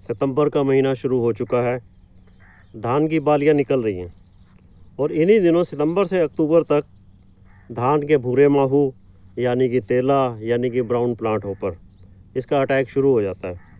सितंबर का महीना शुरू हो चुका है। धान की बालियां निकल रही हैं और इन्हीं दिनों सितंबर से अक्टूबर तक धान के भूरे माहू यानी कि तेला यानी कि ब्राउन प्लांट होपर इसका अटैक शुरू हो जाता है।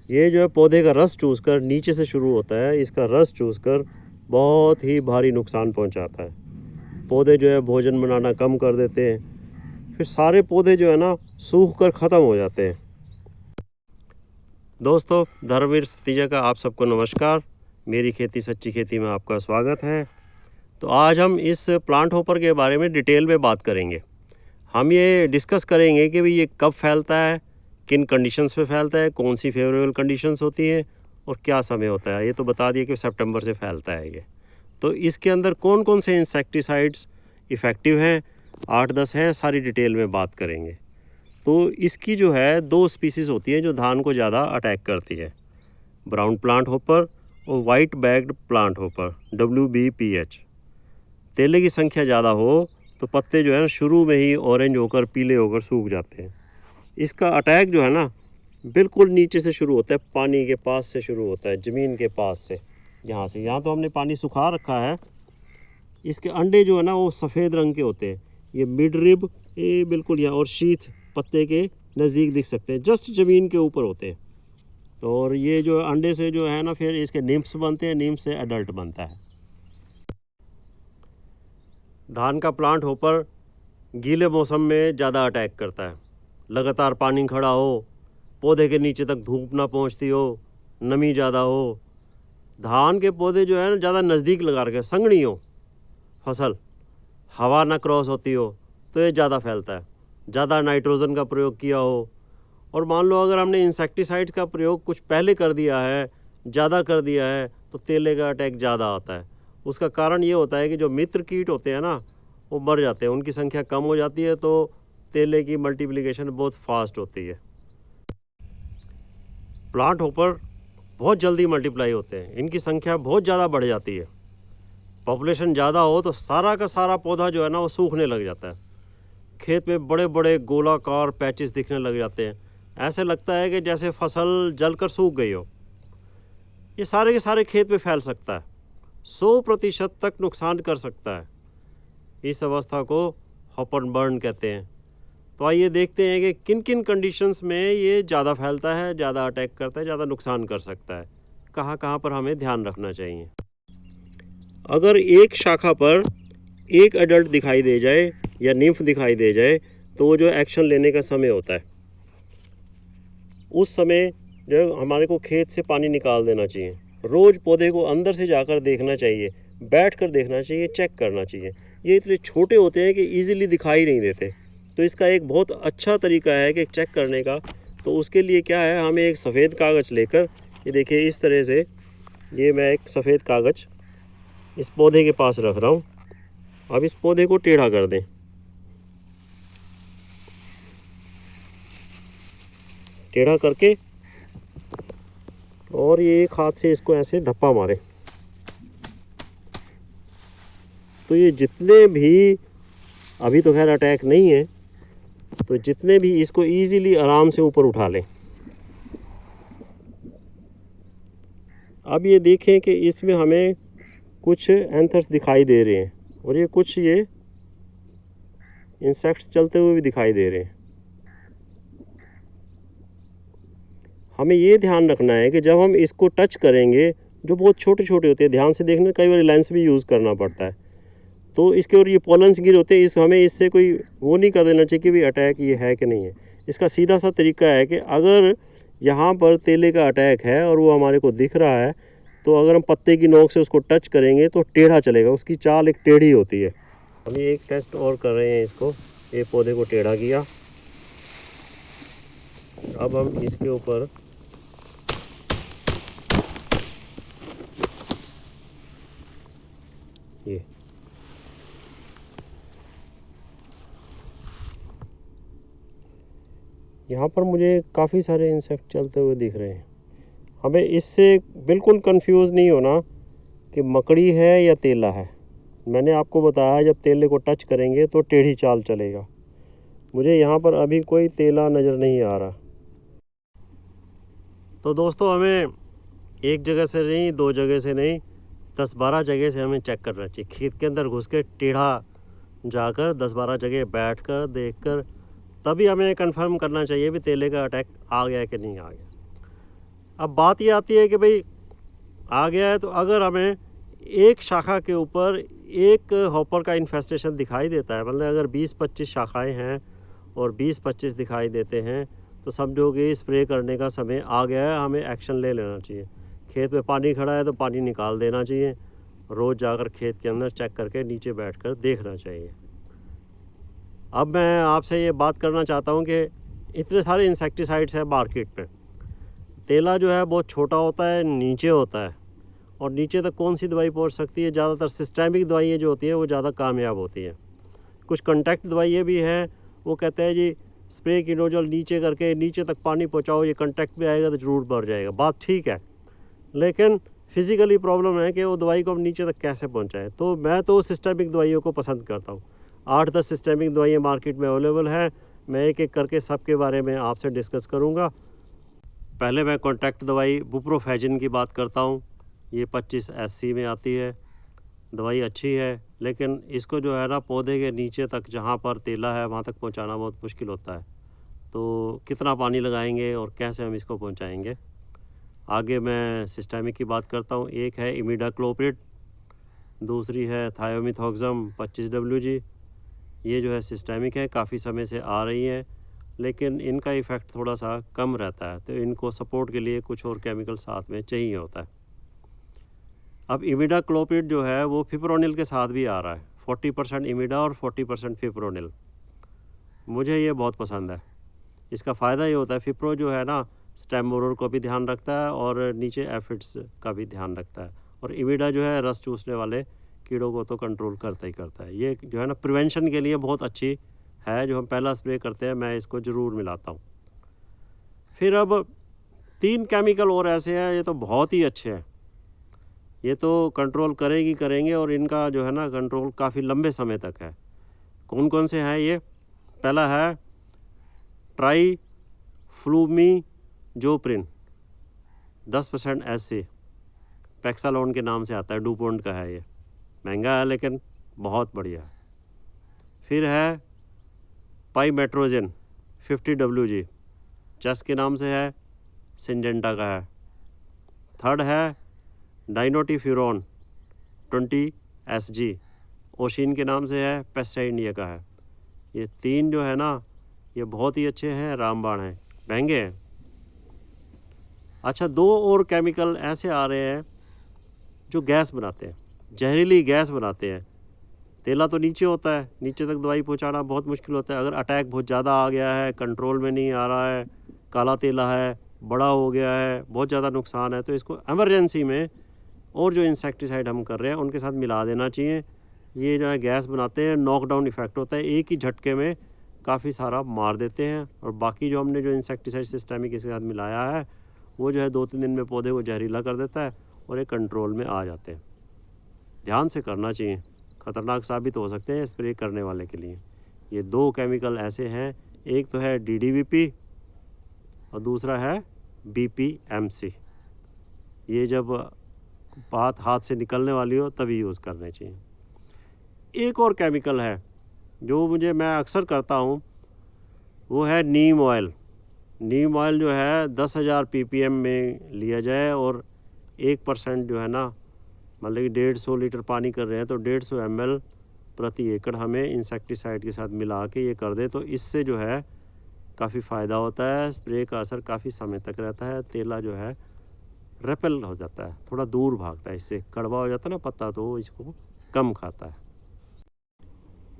ये जो है पौधे का रस चूसकर नीचे से शुरू होता है, इसका रस चूसकर बहुत ही भारी नुकसान पहुंचाता है। पौधे जो है भोजन बनाना कम कर देते हैं, फिर सारे पौधे जो है ना सूख कर ख़त्म हो जाते हैं। दोस्तों, धर्मवीर सतीजा का आप सबको नमस्कार। मेरी खेती सच्ची खेती में आपका स्वागत है। तो आज हम इस प्लांट होपर के बारे में डिटेल में बात करेंगे। हम ये डिस्कस करेंगे कि भाई ये कब फैलता है, किन कंडीशंस पे फैलता है, कौन सी फेवरेबल कंडीशंस होती हैं और क्या समय होता है। ये तो बता दिया कि सितंबर से फैलता है ये। तो इसके अंदर कौन कौन से इंसेक्टिसाइड्स इफ़ेक्टिव हैं, 8-10 हैं, सारी डिटेल में बात करेंगे। तो इसकी जो है 2 स्पीसीज़ होती है जो धान को ज़्यादा अटैक करती है, ब्राउन प्लांट होपर और white bagged plant hopper WBPH। तेले की संख्या ज़्यादा हो तो पत्ते जो है ना शुरू में ही ऑरेंज होकर पीले होकर सूख जाते हैं। इसका अटैक जो है ना बिल्कुल नीचे से शुरू होता है, पानी के पास से शुरू होता है, ज़मीन के पास से। यहाँ तो हमने पानी सुखा रखा है। इसके अंडे जो है ना वो सफ़ेद रंग के होते हैं। ये मिड रिब ये बिल्कुल यहाँ और शीथ पत्ते के नज़दीक दिख सकते हैं, जस्ट ज़मीन के ऊपर होते हैं। तो और ये जो अंडे से जो है ना फिर इसके निम्स बनते हैं, निम्स से एडल्ट बनता है। धान का प्लांट होपर गीले मौसम में ज़्यादा अटैक करता है। लगातार पानी खड़ा हो, पौधे के नीचे तक धूप ना पहुंचती हो, नमी ज़्यादा हो, धान के पौधे जो है ना ज़्यादा नज़दीक लगा रखे, संघनी हो फसल, हवा ना क्रॉस होती हो, तो ये ज़्यादा फैलता है। ज़्यादा नाइट्रोजन का प्रयोग किया हो और मान लो अगर हमने इंसेक्टिसाइड्स का प्रयोग कुछ पहले कर दिया है, ज़्यादा कर दिया है, तो तेले का अटैक ज़्यादा आता है। उसका कारण ये होता है कि जो मित्र कीट होते हैं ना वो मर जाते हैं, उनकी संख्या कम हो जाती है, तो तेले की मल्टीप्लिकेशन बहुत फास्ट होती है। प्लांट होपर बहुत जल्दी मल्टीप्लाई होते हैं, इनकी संख्या बहुत ज़्यादा बढ़ जाती है। पॉपुलेशन ज़्यादा हो तो सारा का सारा पौधा जो है ना वो सूखने लग जाता है। खेत में बड़े बड़े गोलाकार पैचेस दिखने लग जाते हैं, ऐसे लगता है कि जैसे फसल जलकर सूख गई हो। ये सारे के सारे खेत में फैल सकता है, 100% तक नुकसान कर सकता है। इस अवस्था को हॉपर बर्न कहते हैं। तो आइए देखते हैं कि किन किन कंडीशंस में ये ज़्यादा फैलता है, ज़्यादा अटैक करता है, ज़्यादा नुकसान कर सकता है, कहाँ कहाँ पर हमें ध्यान रखना चाहिए। अगर एक शाखा पर एक एडल्ट दिखाई दे जाए या निम्फ दिखाई दे जाए तो वो जो एक्शन लेने का समय होता है। उस समय जो हमारे को खेत से पानी निकाल देना चाहिए। रोज़ पौधे को अंदर से जाकर देखना चाहिए, बैठ कर देखना चाहिए, चेक करना चाहिए। ये इतने छोटे होते हैं कि इजीली दिखाई नहीं देते, तो इसका एक बहुत अच्छा तरीका है कि चेक करने का। तो उसके लिए क्या है, हमें एक सफ़ेद कागज़ लेकर, ये देखिए इस तरह से, ये मैं एक सफ़ेद कागज़ इस पौधे के पास रख रहा हूँ। अब इस पौधे को टेढ़ा कर दें, टेढ़ा करके, और ये एक हाथ से इसको ऐसे धप्पा मारें। तो ये जितने भी, अभी तो खैर अटैक नहीं है, तो जितने भी इसको इजीली आराम से ऊपर उठा लें। अब ये देखें कि इसमें हमें कुछ एंथर्स दिखाई दे रहे हैं और ये कुछ ये इंसेक्ट्स चलते हुए भी दिखाई दे रहे हैं। हमें ये ध्यान रखना है कि जब हम इसको टच करेंगे, जो बहुत छोटे छोटे होते हैं, ध्यान से देखने, कई बार लेंस भी यूज़ करना पड़ता है, तो इसके और ये पॉलन्स गिर होते हैं, इस हमें इससे कोई वो नहीं कर देना चाहिए कि भाई अटैक ये है कि नहीं है। इसका सीधा सा तरीका है कि अगर यहाँ पर तेले का अटैक है और वो हमारे को दिख रहा है, तो अगर हम पत्ते की नोक से उसको टच करेंगे तो टेढ़ा चलेगा, उसकी चाल एक टेढ़ी होती है। हम ये एक टेस्ट और कर रहे हैं इसको, ये पौधे को टेढ़ा किया। अब हम इसके ऊपर ये यहाँ पर मुझे काफ़ी सारे इंसेक्ट चलते हुए दिख रहे हैं। हमें इससे बिल्कुल कंफ्यूज नहीं होना कि मकड़ी है या तेला है। मैंने आपको बताया जब तेले को टच करेंगे तो टेढ़ी चाल चलेगा। मुझे यहाँ पर अभी कोई तेला नज़र नहीं आ रहा। तो दोस्तों हमें एक जगह से नहीं, 2 जगह से नहीं, 10-12 जगह से हमें चेक करना चाहिए। खेत के अंदर घुस के टेढ़ा जाकर 10-12 जगह बैठकर देखकर तभी हमें कंफर्म करना चाहिए भी तेले का अटैक आ गया है कि नहीं आ गया। अब बात ये आती है कि भाई आ गया है तो अगर हमें एक शाखा के ऊपर एक हॉपर का इन्फेस्टेशन दिखाई देता है, मतलब अगर 20-25 शाखाएं हैं और 20-25 दिखाई देते हैं तो समझो कि स्प्रे करने का समय आ गया है, हमें एक्शन ले लेना चाहिए। खेत में पानी खड़ा है तो पानी निकाल देना चाहिए, रोज़ जाकर खेत के अंदर चेक करके नीचे बैठकर देखना चाहिए। अब मैं आपसे ये बात करना चाहता हूँ कि इतने सारे इंसेक्टिसाइड्स हैं मार्केट में। तेला जो है बहुत छोटा होता है, नीचे होता है, और नीचे तक कौन सी दवाई पहुँच सकती है? ज़्यादातर सिस्टेमिक दवाइयाँ जो होती हैं वो ज़्यादा कामयाब होती हैं। कुछ कॉन्टैक्ट दवाइयाँ भी हैं, वो कहते हैं जी स्प्रे की नोजल नीचे करके नीचे तक पानी पहुँचाओ, ये कॉन्टैक्ट में आएगा तो ज़रूर मर जाएगा। बात ठीक है, लेकिन फिज़िकली प्रॉब्लम है कि वो दवाई को हम नीचे तक कैसे पहुँचाएँ। तो मैं तो सिस्टेमिक दवाइयों को पसंद करता हूँ। 8-10 सिस्टेमिक दवाइयाँ मार्केट में अवेलेबल हैं। मैं एक एक करके सबके बारे में आपसे डिस्कस करूँगा। पहले मैं कॉन्टैक्ट दवाई बुप्रोफेजिन की बात करता हूँ। ये 25 SC में आती है। दवाई अच्छी है, लेकिन इसको जो है ना पौधे के नीचे तक जहाँ पर तेला है वहाँ तक पहुँचाना बहुत मुश्किल होता है। तो कितना पानी लगाएंगे और कैसे हम इसको पहुँचाएंगे। आगे मैं सिस्टेमिक की बात करता हूँ। एक है इमिडाक्लोप्रिड, दूसरी है थायोमिथॉक्सम 25 WG। ये जो है सिस्टेमिक है, काफ़ी समय से आ रही है, लेकिन इनका इफ़ेक्ट थोड़ा सा कम रहता है, तो इनको सपोर्ट के लिए कुछ और केमिकल साथ में चाहिए होता है। अब इमिडाक्लोप्रिड जो है वो फिप्रोनिल के साथ भी आ रहा है, 40% इमिडा और 40% फिप्रोनिल। मुझे ये बहुत पसंद है। इसका फ़ायदा ये होता है, फिप्रो जो है ना स्टेम बोरर को भी ध्यान रखता है और नीचे एफिड्स का भी ध्यान रखता है, और इमिडा जो है रस चूसने वाले कीड़ों को तो कंट्रोल करता ही करता है। ये जो है ना प्रिवेंशन के लिए बहुत अच्छी है। जो हम पहला स्प्रे करते हैं मैं इसको ज़रूर मिलाता हूँ। फिर अब 3 केमिकल और ऐसे हैं, ये तो बहुत ही अच्छे हैं, ये तो कंट्रोल करेंगे और इनका जो है ना कंट्रोल काफ़ी लंबे समय तक है। कौन कौन से हैं ये? पहला है ट्राइफ्लूमीजोप्रिन 10% SC, पैक्सालोन के नाम से आता है, डुपोन्ट का है। ये महंगा है लेकिन बहुत बढ़िया है। फिर है पाइमेट्रोजिन 50 WG, चेस के नाम से है, सिंजेंटा का है। थर्ड है डाइनोटिफ्यूरॉन 20 SG, ओशिन के नाम से है, पेस्टा इंडिया का है। ये 3 जो है ना ये बहुत ही अच्छे हैं, रामबाण हैं, महंगे हैं। अच्छा, 2 और केमिकल ऐसे आ रहे हैं जो गैस बनाते हैं, जहरीली गैस बनाते हैं। तेला तो नीचे होता है, नीचे तक दवाई पहुंचाना बहुत मुश्किल होता है। अगर अटैक बहुत ज़्यादा आ गया है, कंट्रोल में नहीं आ रहा है, काला तेला है, बड़ा हो गया है, बहुत ज़्यादा नुकसान है, तो इसको एमरजेंसी में और जो इंसेक्टिसाइड हम कर रहे हैं उनके साथ मिला देना चाहिए। ये जो है गैस बनाते हैं, नॉकडाउन इफेक्ट होता है, एक ही झटके में काफ़ी सारा मार देते हैं। और बाकी जो हमने जो इंसेक्टिसाइड सिस्टेमिक इसके साथ मिलाया है वो जो है 2-3 दिन में पौधे को जहरीला कर देता है और ये कंट्रोल में आ जाते हैं। ध्यान से करना चाहिए, ख़तरनाक साबित हो सकते हैं स्प्रे करने वाले के लिए। ये 2 केमिकल ऐसे हैं, एक तो है DDVP और दूसरा है BPMC। ये जब बात हाथ से निकलने वाली हो तभी यूज़ करने चाहिए। एक और केमिकल है जो मैं अक्सर करता हूँ, वो है नीम ऑयल। नीम ऑयल जो है 10,000 ppm में लिया जाए और 1% जो है ना, मतलब कि 150 लीटर पानी कर रहे हैं तो 150 ml प्रति एकड़ हमें इंसेक्टिसाइड के साथ मिला के ये कर दे, तो इससे जो है काफ़ी फ़ायदा होता है। स्प्रे का असर काफ़ी समय तक रहता है, तेला जो है रेपेल हो जाता है, थोड़ा दूर भागता है, इससे कड़वा हो जाता है ना पत्ता, तो इसको कम खाता है।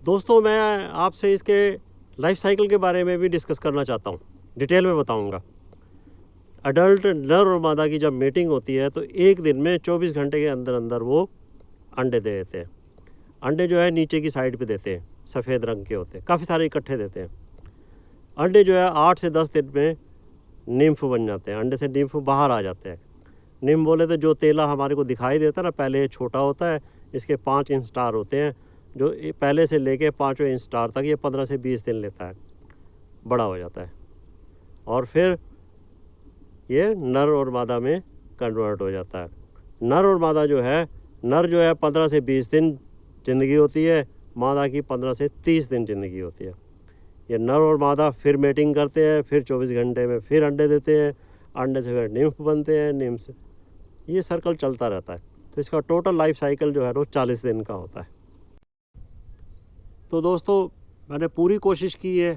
दोस्तों मैं आपसे इसके लाइफ साइकिल के बारे में भी डिस्कस करना चाहता हूँ, डिटेल में बताऊँगा। अडल्ट नर और मादा की जब मीटिंग होती है तो एक दिन में 24 घंटे के अंदर अंदर वो अंडे दे देते हैं। अंडे जो है नीचे की साइड पे देते हैं, सफ़ेद रंग के होते हैं, काफ़ी सारे इकट्ठे देते हैं। अंडे जो है 8 से 10 दिन में निम्फ बन जाते हैं, अंडे से निम्फ बाहर आ जाते हैं। निम्फ बोले तो जो तेला हमारे को दिखाई देता है ना, पहले छोटा होता है, इसके 5 इंच स्टार होते हैं, जो पहले से लेके 5वें इंच स्टार तक ये 15 से 20 दिन लेता है, बड़ा हो जाता है। और फिर ये नर और मादा में कन्वर्ट हो जाता है। नर और मादा जो है, नर जो है 15 से 20 दिन ज़िंदगी होती है, मादा की 15 से 30 दिन ज़िंदगी होती है। ये नर और मादा फिर मेटिंग करते हैं, फिर 24 घंटे में फिर अंडे देते हैं, अंडे से फिर निम्फ बनते हैं, निम्फ से ये सर्कल चलता रहता है। तो इसका टोटल लाइफ साइकिल जो है वो 40 दिन का होता है। तो दोस्तों मैंने पूरी कोशिश की है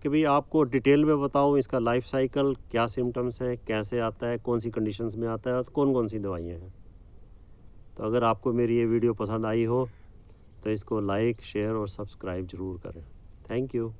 कि भाई आपको डिटेल में बताऊं इसका लाइफ साइकिल, क्या सिम्टम्स हैं, कैसे आता है, कौन सी कंडीशंस में आता है और कौन कौन सी दवाइयाँ हैं। तो अगर आपको मेरी ये वीडियो पसंद आई हो तो इसको लाइक, शेयर और सब्सक्राइब ज़रूर करें। Thank you.